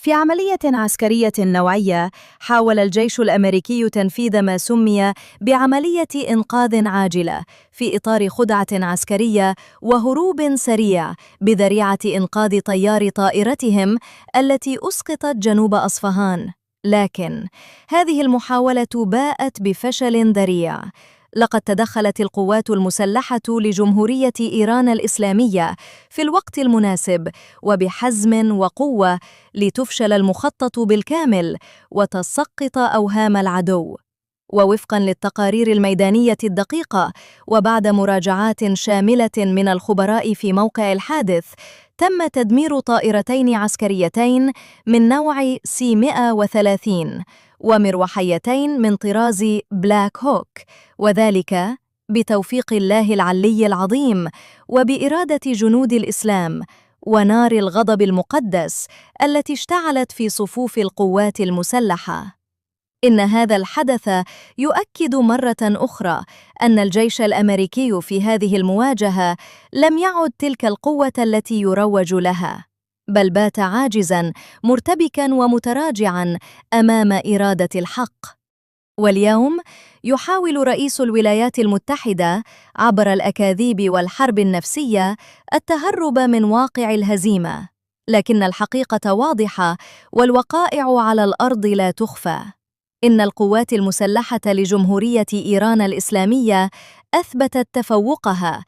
في عملية عسكرية نوعية، حاول الجيش الأمريكي تنفيذ ما سمي بعملية إنقاذ عاجلة في إطار خدعة عسكرية وهروب سريع بذريعة إنقاذ طيار طائرتهم التي أسقطت جنوب أصفهان. لكن هذه المحاولة باءت بفشل ذريع. لقد تدخلت القوات المسلحة لجمهورية إيران الإسلامية في الوقت المناسب وبحزم وقوة لتفشل المخطط بالكامل وتسقط أوهام العدو. ووفقاً للتقارير الميدانية الدقيقة، وبعد مراجعات شاملة من الخبراء في موقع الحادث، تم تدمير طائرتين عسكريتين من نوع C-130 ومروحيتين من طراز بلاك هوك، وذلك بتوفيق الله العلي العظيم وبإرادة جنود الإسلام ونار الغضب المقدس التي اشتعلت في صفوف القوات المسلحة. إن هذا الحدث يؤكد مرة أخرى أن الجيش الأمريكي في هذه المواجهة لم يعد تلك القوة التي يروج لها، بل بات عاجزاً مرتبكاً ومتراجعاً أمام إرادة الحق. واليوم يحاول رئيس الولايات المتحدة عبر الأكاذيب والحرب النفسية التهرب من واقع الهزيمة، لكن الحقيقة واضحة والوقائع على الأرض لا تخفى. إن القوات المسلحة لجمهورية إيران الإسلامية أثبتت تفوقها